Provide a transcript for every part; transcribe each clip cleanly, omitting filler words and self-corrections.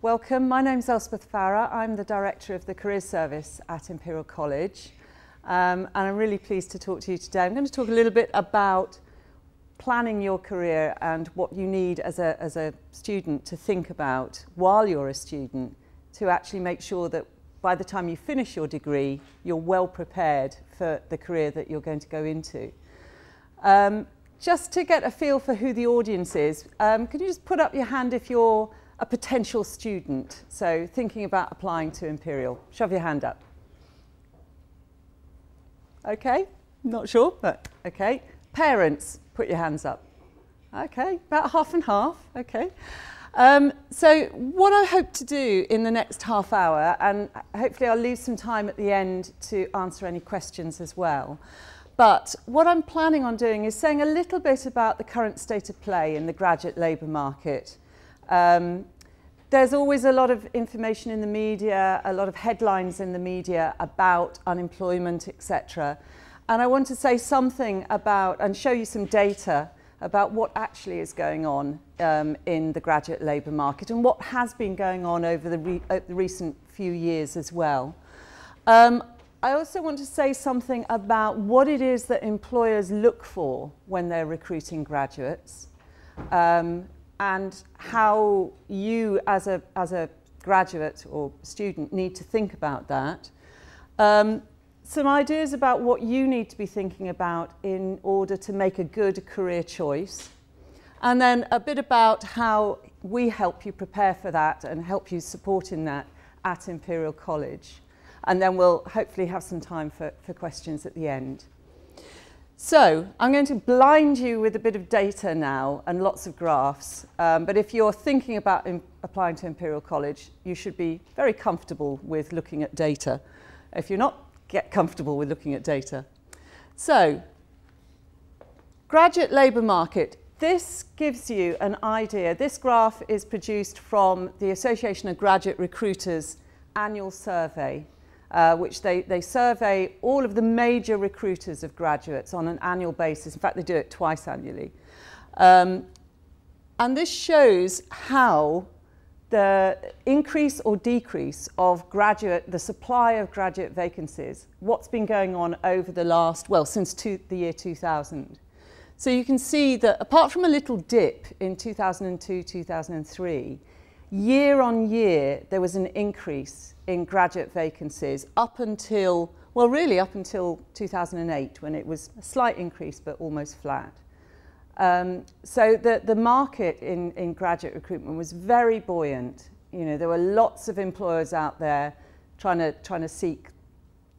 Welcome, my name's Elspeth Farah. I'm the Director of the Careers Service at Imperial College, and I'm really pleased to talk to you today. I'm going to talk a little bit about planning your career and what you need as a student to think about while you're a student to actually make sure that by the time you finish your degree, you're well prepared for the career that you're going to go into. Just to get a feel for who the audience is, can you just put up your hand if you're a potential student, so thinking about applying to Imperial? Shove your hand up. Okay, not sure, but okay. Parents, put your hands up. Okay, about half and half, okay. So what I hope to do in the next half hour, and hopefully I'll leave some time at the end to answer any questions as well, but what I'm planning on doing is saying a little bit about the current state of play in the graduate labour market. There's always a lot of information in the media, a lot of headlines in the media about unemployment, etc. And I want to say something about and show you some data about what actually is going on in the graduate labour market and what has been going on over the recent few years as well. I also want to say something about what it is that employers look for when they're recruiting graduates. And how you as a graduate or student need to think about that. Some ideas about what you need to be thinking about in order to make a good career choice. And then a bit about how we help you prepare for that and help you support in that at Imperial College. And then we'll hopefully have some time for questions at the end. So I'm going to blind you with a bit of data now and lots of graphs, but if you're thinking about applying to Imperial College, you should be very comfortable with looking at data. If you're not, get comfortable with looking at data. So, graduate labour market. This gives you an idea. This graph is produced from the Association of Graduate Recruiters annual survey. Which they survey all of the major recruiters of graduates on an annual basis. In fact, they do it twice annually. And this shows how the increase or decrease of the supply of graduate vacancies, what's been going on over the last, well, since the year 2000. So you can see that apart from a little dip in 2002, 2003, year on year, there was an increase in graduate vacancies up until, well, really up until 2008, when it was a slight increase, but almost flat. So the market in graduate recruitment was very buoyant. You know, there were lots of employers out there trying to seek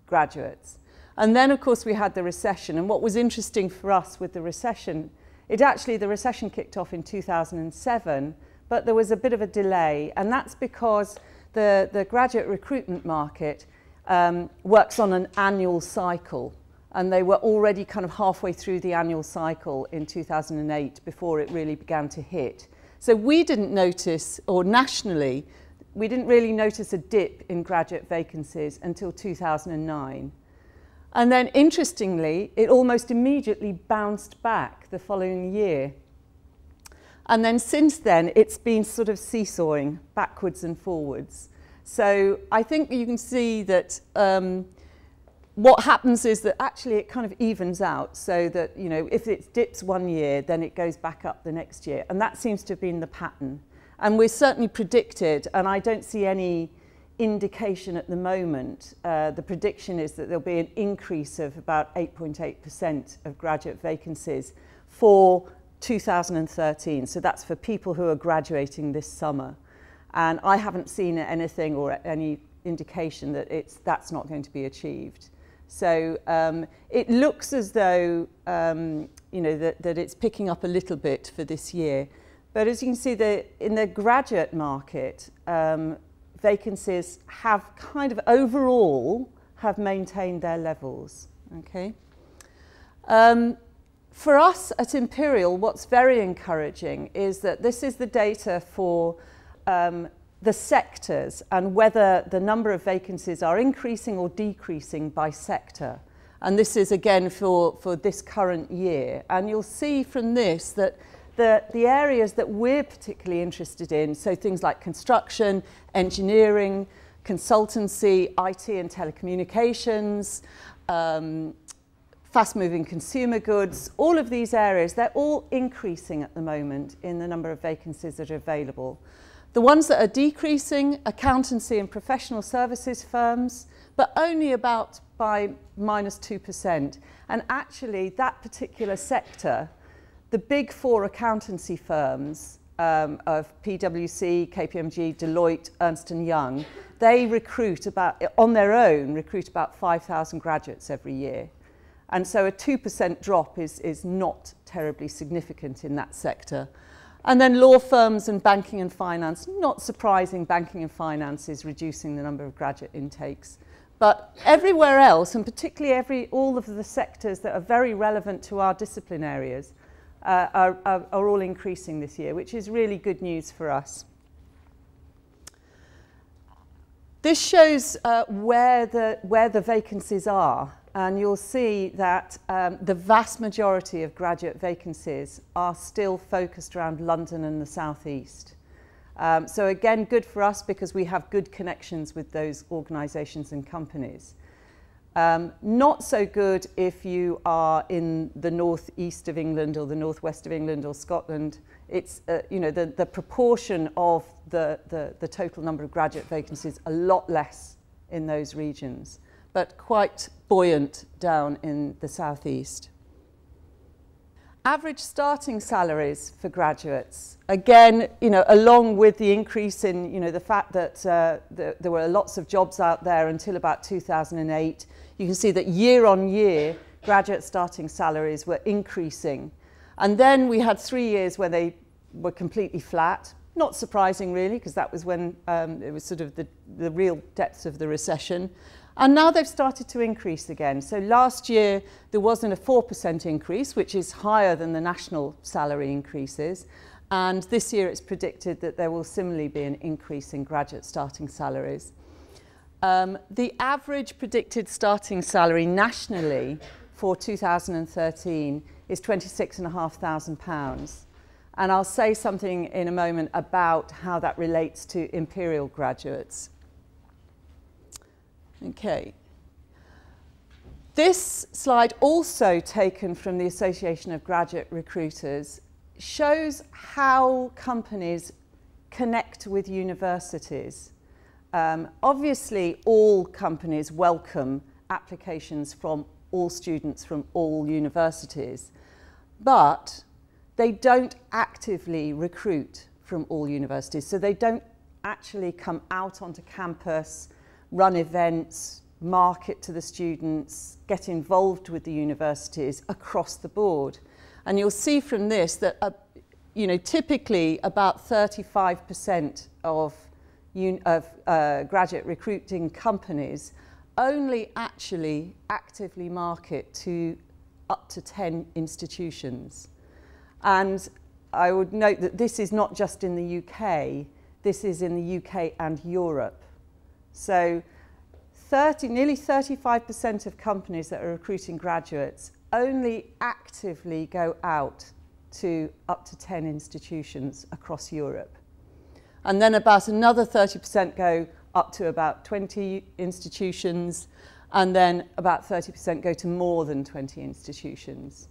graduates. And then, of course, we had the recession. And what was interesting for us with the recession, the recession kicked off in 2007, but there was a bit of a delay, and that's because the graduate recruitment market works on an annual cycle, and they were already kind of halfway through the annual cycle in 2008 before it really began to hit. So we didn't notice, or nationally, we didn't really notice a dip in graduate vacancies until 2009. And then, interestingly, it almost immediately bounced back the following year. And then since then, it's been sort of seesawing backwards and forwards. So I think you can see that what happens is that actually it kind of evens out, so that, you know, if it dips one year, then it goes back up the next year. And that seems to have been the pattern. And we're certainly predicted, and I don't see any indication at the moment, the prediction is that there'll be an increase of about 8.8% of graduate vacancies for 2013, so that's for people who are graduating this summer, and I haven't seen anything or any indication that that's not going to be achieved. So it looks as though you know, that it's picking up a little bit for this year, but as you can see, in the graduate market, vacancies have kind of overall have maintained their levels. Okay. For us at Imperial, what's very encouraging is that this is the data for the sectors and whether the number of vacancies are increasing or decreasing by sector. And this is again for this current year. And you'll see from this that the areas that we're particularly interested in, so things like construction, engineering, consultancy, IT and telecommunications, fast-moving consumer goods, all of these areas, they're all increasing at the moment in the number of vacancies that are available. The ones that are decreasing, accountancy and professional services firms, but only about by -2%. And actually, that particular sector, the big four accountancy firms of PwC, KPMG, Deloitte, Ernst & Young, they recruit about, on their own, recruit about 5,000 graduates every year. And so a 2% drop is not terribly significant in that sector. And then law firms and banking and finance, not surprising, banking and finance is reducing the number of graduate intakes. But everywhere else, and particularly all of the sectors that are very relevant to our discipline areas, are all increasing this year, which is really good news for us. This shows where the vacancies are. And you'll see that the vast majority of graduate vacancies are still focused around London and the South East. So again, good for us because we have good connections with those organisations and companies. Not so good if you are in the northeast of England or the northwest of England or Scotland. It's you know, the proportion of the total number of graduate vacancies a lot less in those regions, but quite buoyant down in the southeast. Average starting salaries for graduates, again, you know, along with the increase in, you know, the fact that there were lots of jobs out there until about 2008, you can see that year on year, graduate starting salaries were increasing. And then we had 3 years where they were completely flat. Not surprising, really, because that was when it was sort of the real depths of the recession. And now they've started to increase again. So last year, there wasn't a 4% increase, which is higher than the national salary increases. And this year, it's predicted that there will similarly be an increase in graduate starting salaries. The average predicted starting salary nationally for 2013 is £26,500. And I'll say something in a moment about how that relates to Imperial graduates. Okay. This slide, also taken from the Association of Graduate Recruiters, shows how companies connect with universities. Obviously, all companies welcome applications from all students from all universities, but they don't actively recruit from all universities. So they don't actually come out onto campus, run events, market to the students, get involved with the universities across the board. And you'll see from this that you know, typically about 35% of graduate recruiting companies only actually actively market to up to 10 institutions. And I would note that this is not just in the UK, this is in the UK and Europe. So nearly 35% of companies that are recruiting graduates only actively go out to up to 10 institutions across Europe. And then about another 30% go up to about 20 institutions, and then about 30% go to more than 20 institutions.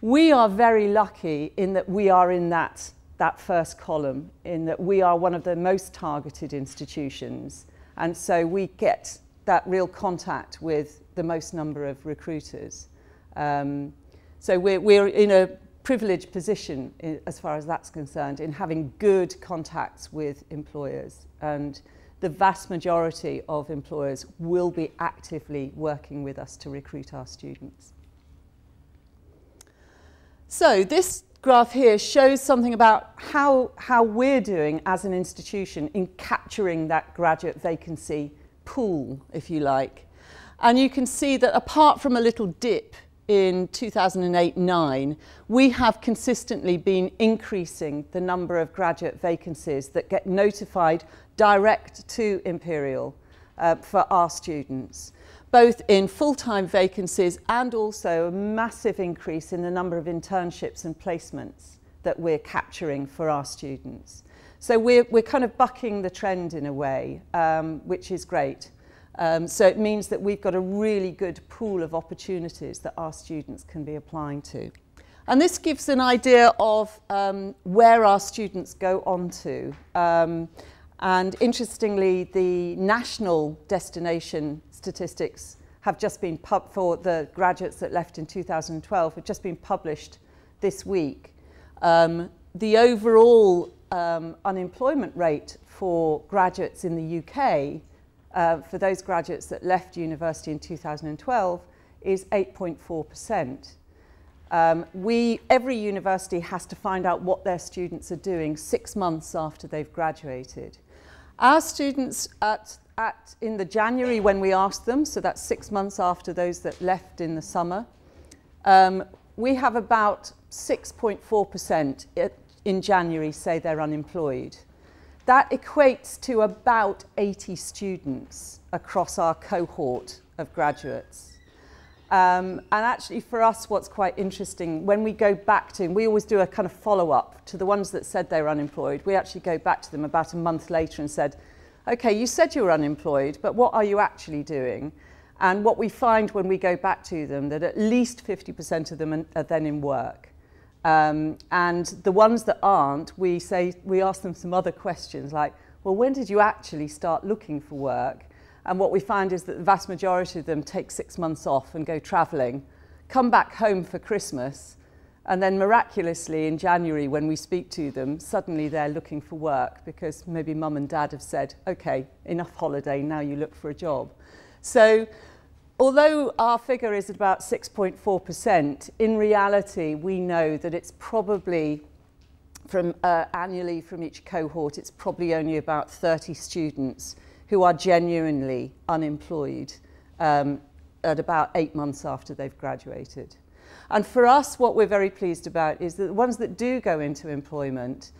We are very lucky in that we are in that first column, in that we are one of the most targeted institutions. And so we get that real contact with the most number of recruiters. So we're in a privileged position as far as that's concerned, in having good contacts with employers. And the vast majority of employers will be actively working with us to recruit our students. So this graph here shows something about how we're doing as an institution in capturing that graduate vacancy pool, if you like. And you can see that apart from a little dip in 2008-09, we have consistently been increasing the number of graduate vacancies that get notified direct to Imperial for our students, both in full-time vacancies and also a massive increase in the number of internships and placements that we're capturing for our students. So we're kind of bucking the trend in a way, which is great. So it means that we've got a really good pool of opportunities that our students can be applying to. And this gives an idea of where our students go on to. And interestingly, the national destination statistics have just been for the graduates that left in 2012 have just been published this week. The overall unemployment rate for graduates in the UK, for those graduates that left university in 2012, is 8.4%. Every university has to find out what their students are doing 6 months after they've graduated. Our students in the January when we asked them, so that's 6 months after those that left in the summer, we have about 6.4% in January say they're unemployed. That equates to about 80 students across our cohort of graduates. And actually for us, what's quite interesting, when we go back to, we always do a kind of follow-up to the ones that said they were unemployed. We actually go back to them about a month later and said, okay, you said you were unemployed, but what are you actually doing? And what we find when we go back to them, that at least 50% of them are then in work. And the ones that aren't, we ask them some other questions like, well, when did you actually start looking for work? And what we find is that the vast majority of them take 6 months off and go travelling, come back home for Christmas, and then miraculously in January when we speak to them, suddenly they're looking for work because maybe mum and dad have said, okay, enough holiday, now you look for a job. So although our figure is at about 6.4%, in reality we know that it's probably annually from each cohort, it's probably only about 30 students who are genuinely unemployed at about 8 months after they've graduated. And for us, what we're very pleased about is that the ones that do go into employment,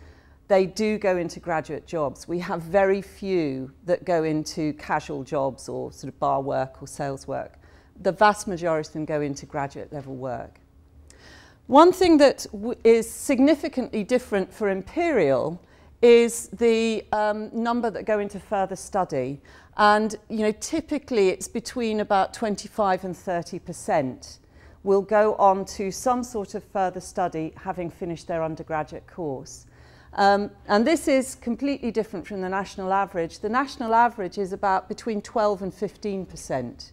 they do go into graduate jobs. We have very few that go into casual jobs or sort of bar work or sales work. The vast majority of them go into graduate level work. One thing that is significantly different for Imperial is the number that go into further study. And typically it's between about 25 and 30% will go on to some sort of further study having finished their undergraduate course. And this is completely different from the national average. The national average is about between 12 and 15%.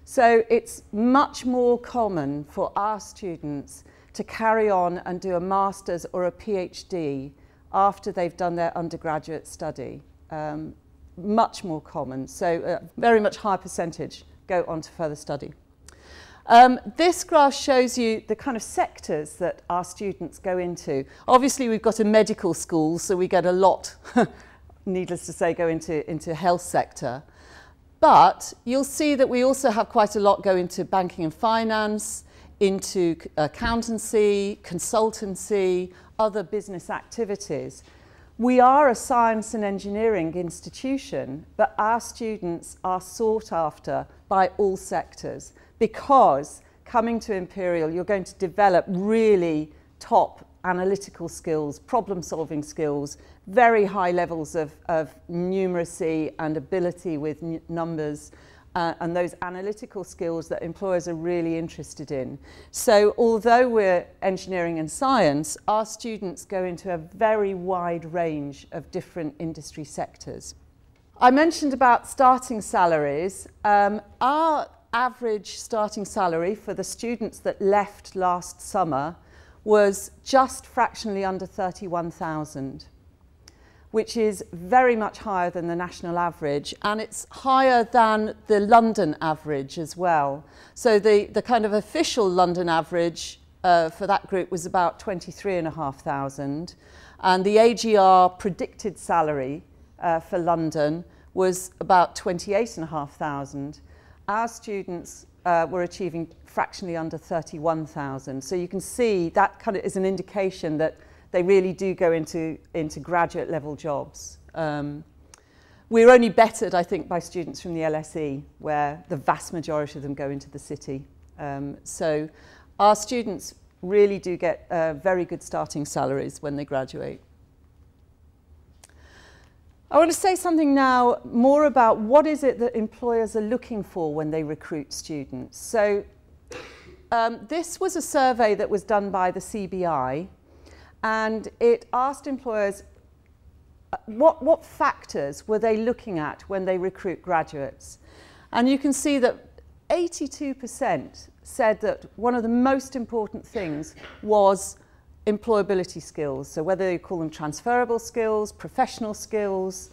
So it's much more common for our students to carry on and do a master's or a PhD after they've done their undergraduate study. Much more common, so very much higher percentage go on to further study. This graph shows you the kind of sectors that our students go into. Obviously we've got a medical school, so we get a lot, needless to say, go into health sector. But you'll see that we also have quite a lot go into banking and finance, into accountancy, consultancy, other business activities. We are a science and engineering institution, but our students are sought after by all sectors because coming to Imperial, you're going to develop really top analytical skills, problem-solving skills, very high levels of numeracy and ability with numbers, and those analytical skills that employers are really interested in. So although we're engineering and science, our students go into a very wide range of different industry sectors. I mentioned about starting salaries. Our average starting salary for the students that left last summer was just fractionally under 31,000. Which is very much higher than the national average, and it's higher than the London average as well. So the kind of official London average for that group was about 23,500, and the AGR predicted salary for London was about 28,500. Our students were achieving fractionally under 31,000. So you can see that kind of is an indication that they really do go into graduate level jobs. We're only bettered, I think, by students from the LSE, where the vast majority of them go into the city. So our students really do get very good starting salaries when they graduate. I want to say something now more about what is it that employers are looking for when they recruit students. So this was a survey that was done by the CBI, and it asked employers what factors were they looking at when they recruit graduates. And you can see that 82% said that one of the most important things was employability skills. So whether you call them transferable skills, professional skills,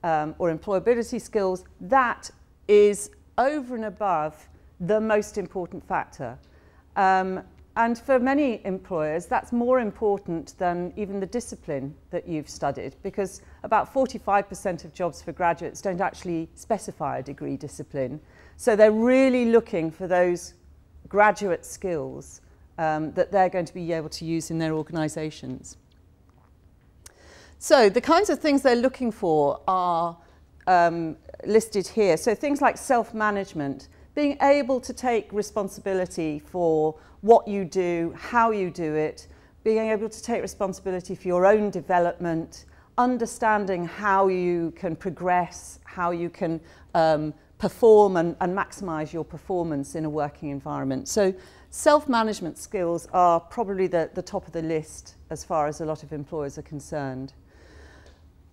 or employability skills, that is over and above the most important factor. And for many employers, that's more important than even the discipline that you've studied, because about 45% of jobs for graduates don't actually specify a degree discipline. So they're really looking for those graduate skills that they're going to be able to use in their organisations. So the kinds of things they're looking for are listed here. So things like self-management, being able to take responsibility for what you do, how you do it, being able to take responsibility for your own development, understanding how you can progress, how you can perform and maximise your performance in a working environment. So self-management skills are probably the top of the list as far as a lot of employers are concerned.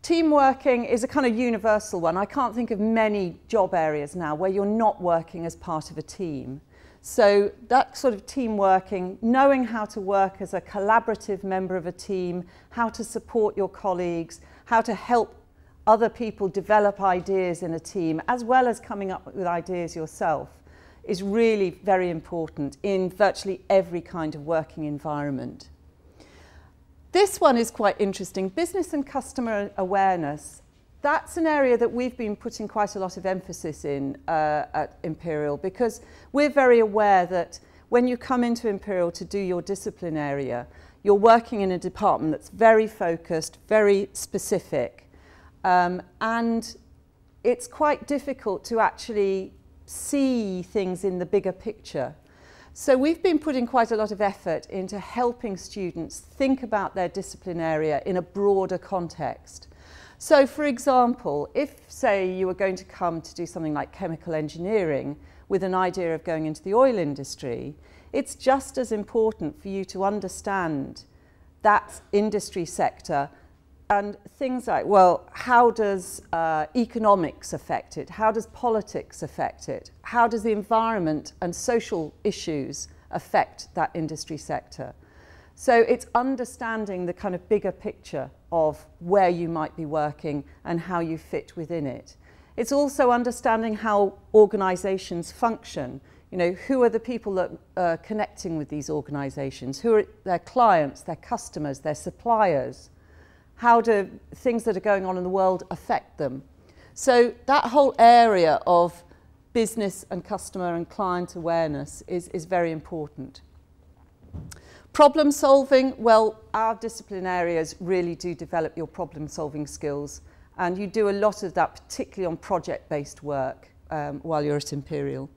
Team working is a kind of universal one. I can't think of many job areas now where you're not working as part of a team. So that sort of team working, knowing how to work as a collaborative member of a team, how to support your colleagues, how to help other people develop ideas in a team, as well as coming up with ideas yourself, is really very important in virtually every kind of working environment. This one is quite interesting, business and customer awareness. That's an area that we've been putting quite a lot of emphasis in at Imperial, because we're very aware that when you come into Imperial to do your discipline area, you're working in a department that's very focused, very specific, and it's quite difficult to actually see things in the bigger picture. So we've been putting quite a lot of effort into helping students think about their discipline area in a broader context. So for example, if say you were going to come to do something like chemical engineering with an idea of going into the oil industry, it's just as important for you to understand that industry sector and things like, well, how does economics affect it? How does politics affect it? How does the environment and social issues affect that industry sector? So it's understanding the kind of bigger picture of where you might be working and how you fit within it. It's also understanding how organisations function. You know, who are the people that are connecting with these organisations? Who are their clients, their customers, their suppliers? How do things that are going on in the world affect them? So that whole area of business and customer and client awareness is very important. Problem solving, well, our discipline areas really do develop your problem solving skills, and you do a lot of that, particularly on project-based work while you're at Imperial.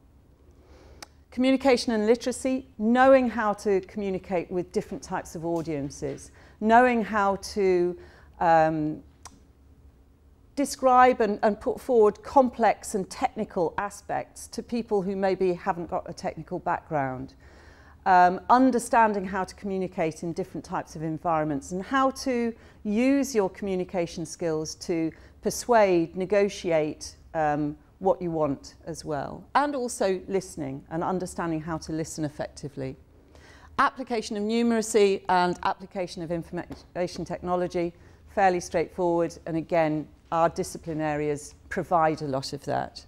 Communication and literacy, knowing how to communicate with different types of audiences, knowing how to describe and put forward complex and technical aspects to people who maybe haven't got a technical background. Understanding how to communicate in different types of environments and how to use your communication skills to persuade, negotiate what you want as well. And also listening and understanding how to listen effectively. Application of numeracy and application of information technology, fairly straightforward, and again, our discipline areas provide a lot of that.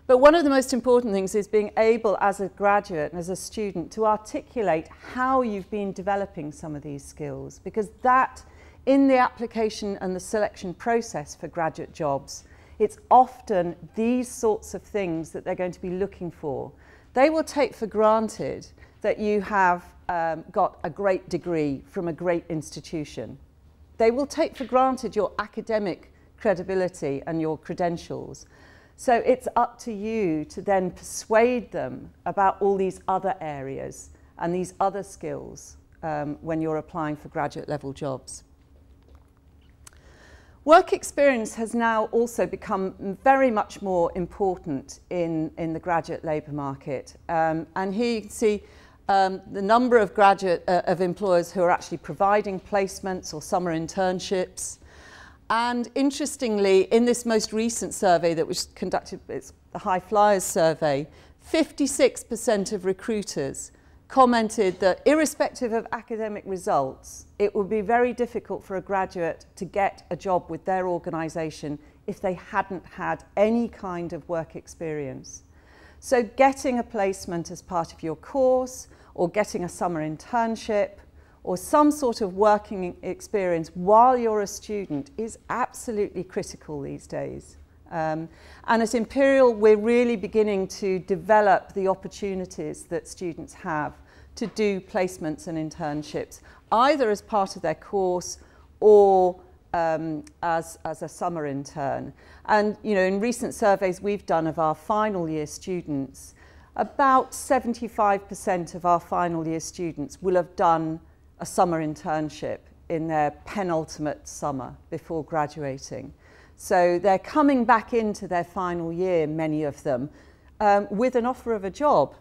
But one of the most important things is being able, as a graduate and as a student, to articulate how you've been developing some of these skills, because that, in the application and the selection process for graduate jobs, it's often these sorts of things that they're going to be looking for. they will take for granted that you have got a great degree from a great institution. They will take for granted your academic credibility and your credentials. So it's up to you to then persuade them about all these other areas and these other skills when you're applying for graduate level jobs. Work experience has now also become very much more important in the graduate labour market. And here you can see the number of of employers who are actually providing placements or summer internships. And interestingly, in this most recent survey that was conducted, it's the High Flyers survey, 56% of recruiters commented that irrespective of academic results, it would be very difficult for a graduate to get a job with their organisation if they hadn't had any kind of work experience. So getting a placement as part of your course, or getting a summer internship, or some sort of working experience while you're a student is absolutely critical these days. And at Imperial, we're really beginning to develop the opportunities that students have to do placements and internships, either as part of their course or as a summer intern. And you know, in recent surveys we've done of our final year students, about 75% of our final year students will have done a summer internship in their penultimate summer before graduating. So they're coming back into their final year, many of them, with an offer of a job.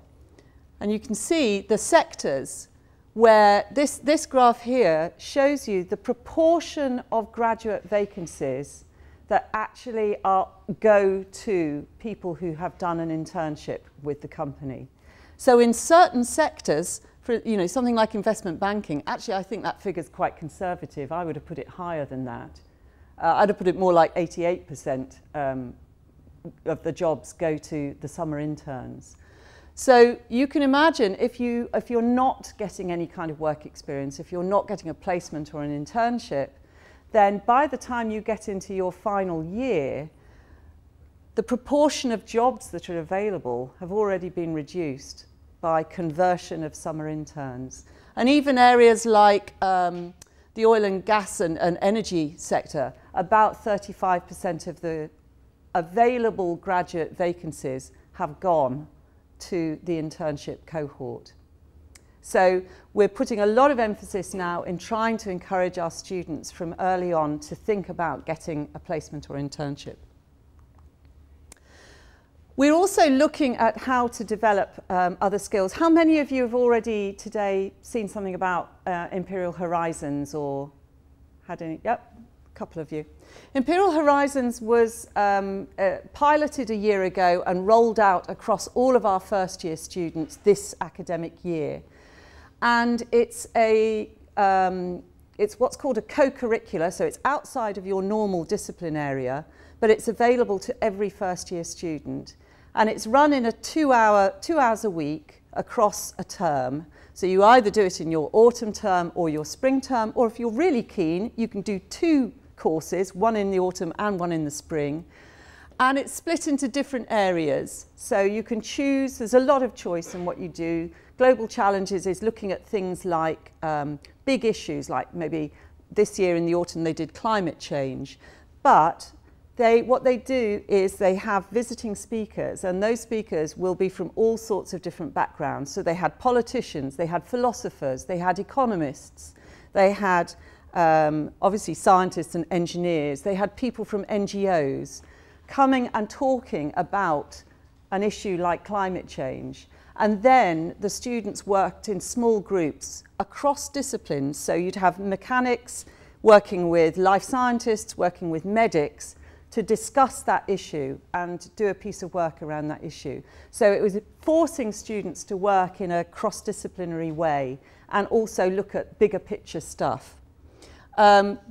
And you can see the sectors where this graph here shows you the proportion of graduate vacancies that actually go to people who have done an internship with the company. So in certain sectors, for something like investment banking, actually I think that figure's quite conservative. I would have put it higher than that. I'd have put it more like 88% of the jobs go to the summer interns. So you can imagine if you're not getting any kind of work experience, if you're not getting a placement or an internship, then by the time you get into your final year, the proportion of jobs that are available have already been reduced by conversion of summer interns. And even areas like the oil and gas and energy sector, about 35% of the available graduate vacancies have gone to the internship cohort. So we're putting a lot of emphasis now in trying to encourage our students from early on to think about getting a placement or internship. We're also looking at how to develop other skills. How many of you have already today seen something about Imperial Horizons or had any? Yep, a couple of you. Imperial Horizons was piloted a year ago and rolled out across all of our first year students this academic year. And it's what's called a co-curricular, so it's outside of your normal discipline area, but it's available to every first year student. And it's run in a 2 hours a week across a term. So you either do it in your autumn term or your spring term, or if you're really keen, you can do 2 courses, one in the autumn and one in the spring. And it's split into different areas. So you can choose, there's a lot of choice in what you do. Global Challenges is looking at things like big issues, like maybe this year in the autumn they did climate change. But what they do is they have visiting speakers, and those speakers will be from all sorts of different backgrounds. So they had politicians, they had philosophers, they had economists, they had obviously scientists and engineers, they had people from NGOs coming and talking about an issue like climate change. And then the students worked in small groups across disciplines. So you'd have mechanics working with life scientists, working with medics, to discuss that issue and do a piece of work around that issue. So it was forcing students to work in a cross-disciplinary way and also look at bigger picture stuff.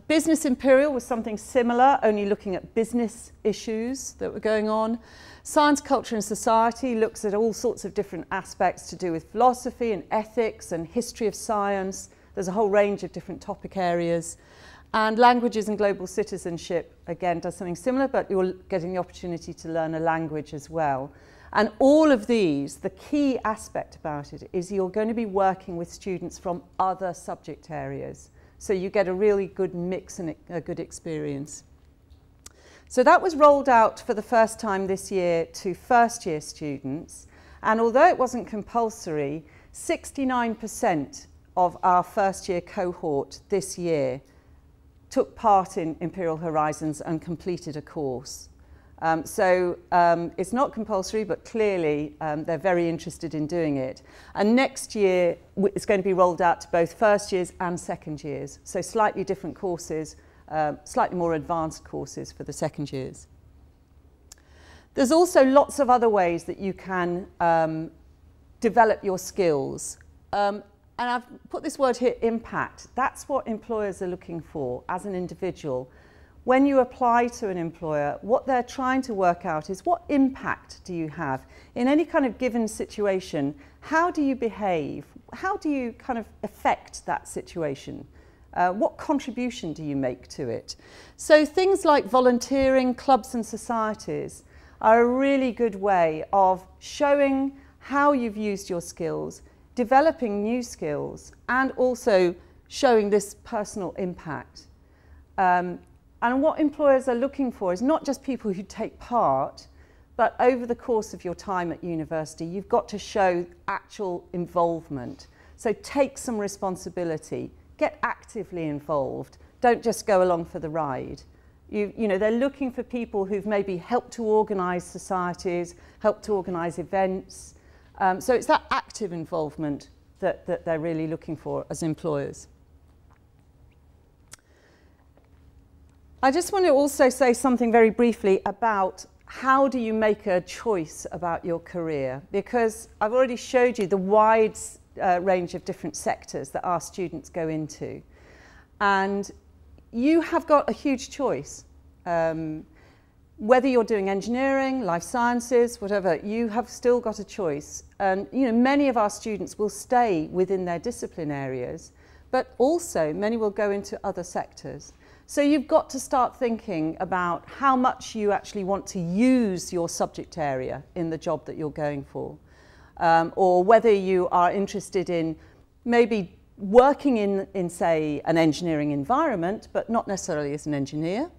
Business Imperial was something similar, only looking at business issues that were going on. Science, Culture and Society looks at all sorts of different aspects to do with philosophy and ethics and history of science. There's a whole range of different topic areas. And Languages and Global Citizenship, again, does something similar, but you're getting the opportunity to learn a language as well. And all of these, the key aspect about it is you're going to be working with students from other subject areas. So you get a really good mix and a good experience. So that was rolled out for the first time this year to first year students. And although it wasn't compulsory, 69% of our first year cohort this year took part in Imperial Horizons and completed a course. It's not compulsory, but clearly they're very interested in doing it. And next year it's going to be rolled out to both first years and second years. So slightly different courses, slightly more advanced courses for the second years. There's also lots of other ways that you can develop your skills. And I've put this word here, impact. That's what employers are looking for as an individual. When you apply to an employer, what they're trying to work out is what impact do you have in any kind of given situation? How do you behave? How do you kind of affect that situation? What contribution do you make to it? So things like volunteering, clubs and societies are a really good way of showing how you've used your skills, developing new skills, and also showing this personal impact. And what employers are looking for is not just people who take part, but over the course of your time at university, you've got to show actual involvement. So take some responsibility, get actively involved, don't just go along for the ride. You know, they're looking for people who've maybe helped to organise societies, helped to organise events. So it's that active involvement that they're really looking for as employers. I just want to also say something very briefly about how do you make a choice about your career, because I've already showed you the wide range of different sectors that our students go into, and you have got a huge choice. Whether you're doing engineering, life sciences, whatever, you have still got a choice. And you know, many of our students will stay within their discipline areas, but also many will go into other sectors. So you've got to start thinking about how much you actually want to use your subject area in the job that you're going for. Or whether you are interested in maybe working in, say, an engineering environment, but not necessarily as an engineer.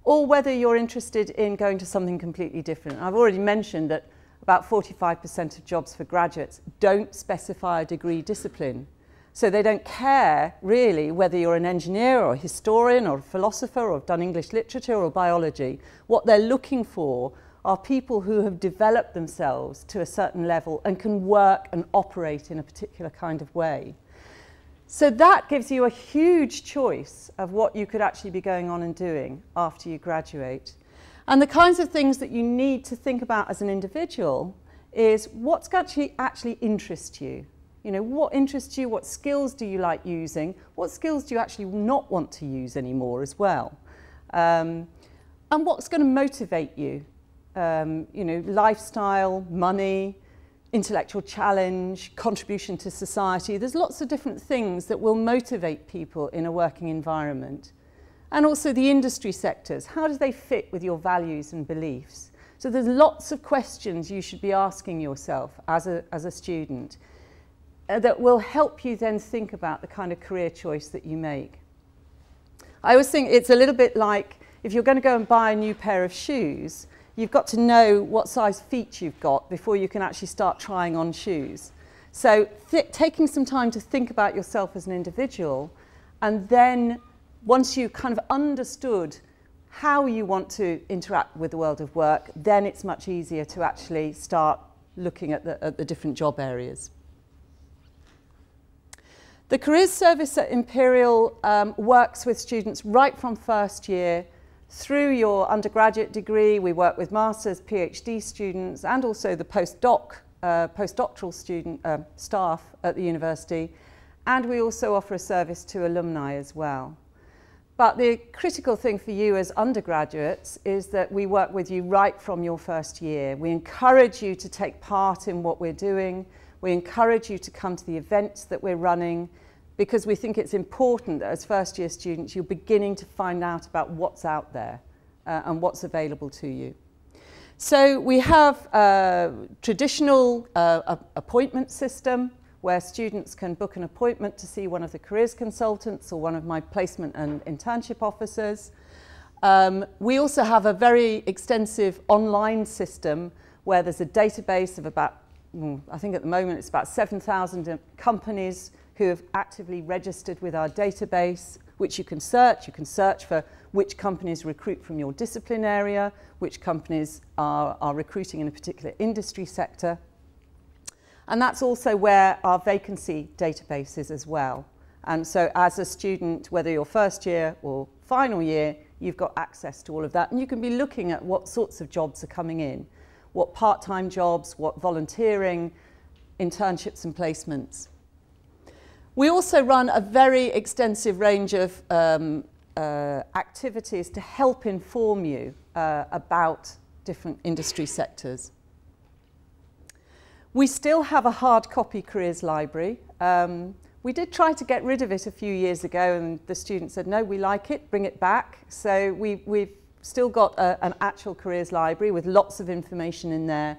Or whether you're interested in going to something completely different. I've already mentioned that about 45% of jobs for graduates don't specify a degree discipline. So they don't care, really, whether you're an engineer or a historian or a philosopher or have done English literature or biology. What they're looking for are people who have developed themselves to a certain level and can work and operate in a particular kind of way. So that gives you a huge choice of what you could actually be going on and doing after you graduate. And the kinds of things that you need to think about as an individual is what's actually interest you. You know, what interests you, what skills do you like using, what skills do you actually not want to use anymore as well. And what's going to motivate you. You know, lifestyle, money, intellectual challenge, contribution to society. There's lots of different things that will motivate people in a working environment. And also the industry sectors. How do they fit with your values and beliefs? So there's lots of questions you should be asking yourself as a student that will help you then think about the kind of career choice that you make. I always think it's a little bit like if you're going to go and buy a new pair of shoes, you've got to know what size feet you've got before you can actually start trying on shoes. So taking some time to think about yourself as an individual, and then once you've kind of understood how you want to interact with the world of work, then it's much easier to actually start looking at the different job areas. The Careers Service at Imperial works with students right from first year through your undergraduate degree. We work with masters, PhD students, and also the postdoctoral student staff at the university. And we also offer a service to alumni as well. But the critical thing for you as undergraduates is that we work with you right from your first year. We encourage you to take part in what we're doing. We encourage you to come to the events that we're running, because we think it's important that as first year students you're beginning to find out about what's out there and what's available to you. So we have a traditional appointment system where students can book an appointment to see one of the careers consultants or one of my placement and internship officers. We also have a very extensive online system where there's a database of about, I think at the moment it's about 7,000 companies who have actively registered with our database, which you can search. You can search for which companies recruit from your discipline area, which companies are recruiting in a particular industry sector. And that's also where our vacancy database is as well. And so as a student, whether you're first year or final year, you've got access to all of that. And you can be looking at what sorts of jobs are coming in, what part-time jobs, what volunteering, internships and placements. We also run a very extensive range of activities to help inform you about different industry sectors. We still have a hard copy careers library. We did try to get rid of it a few years ago and the students said, no, we like it, bring it back. So we've still got an actual careers library with lots of information in there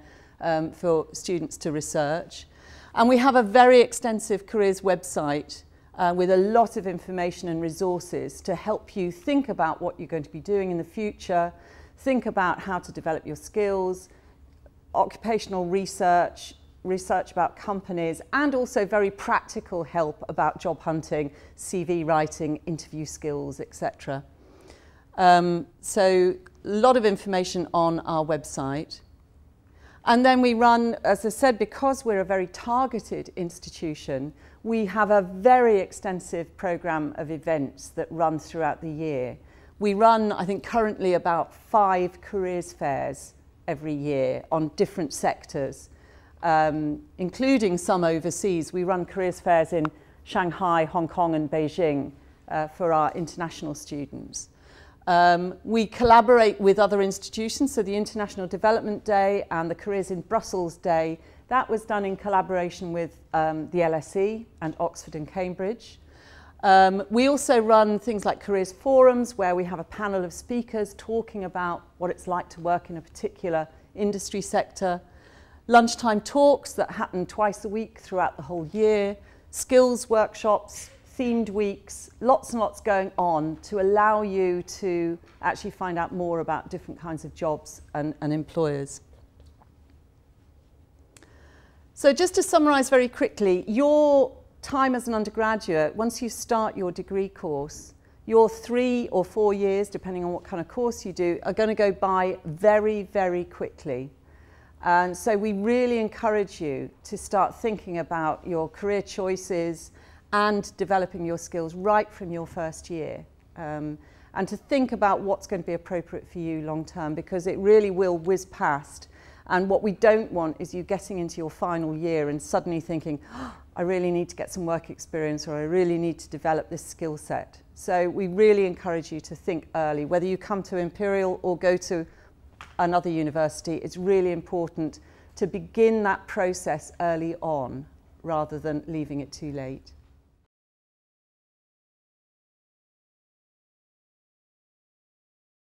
for students to research. And we have a very extensive careers website with a lot of information and resources to help you think about what you're going to be doing in the future, think about how to develop your skills, occupational research, research about companies, and also very practical help about job hunting, CV writing, interview skills, etc. So a lot of information on our website. And then we run, as I said, because we're a very targeted institution, we have a very extensive program of events that run throughout the year. We run, I think, currently about 5 careers fairs every year on different sectors, including some overseas. We run careers fairs in Shanghai, Hong Kong and Beijing for our international students. We collaborate with other institutions, so the International Development Day and the Careers in Brussels Day, that was done in collaboration with the LSE and Oxford and Cambridge. We also run things like careers forums where we have a panel of speakers talking about what it's like to work in a particular industry sector. Lunchtime talks that happen twice a week throughout the whole year, skills workshops, themed weeks, lots and lots going on to allow you to actually find out more about different kinds of jobs and employers. So just to summarise very quickly, your time as an undergraduate, once you start your degree course, your 3 or 4 years, depending on what kind of course you do, are going to go by very, very quickly. And so we really encourage you to start thinking about your career choices and developing your skills right from your first year. And to think about what's going to be appropriate for you long term, because it really will whiz past. And what we don't want is you getting into your final year and suddenly thinking, oh, I really need to get some work experience, or I really need to develop this skill set. So we really encourage you to think early. Whether you come to Imperial or go to another university, it's really important to begin that process early on rather than leaving it too late.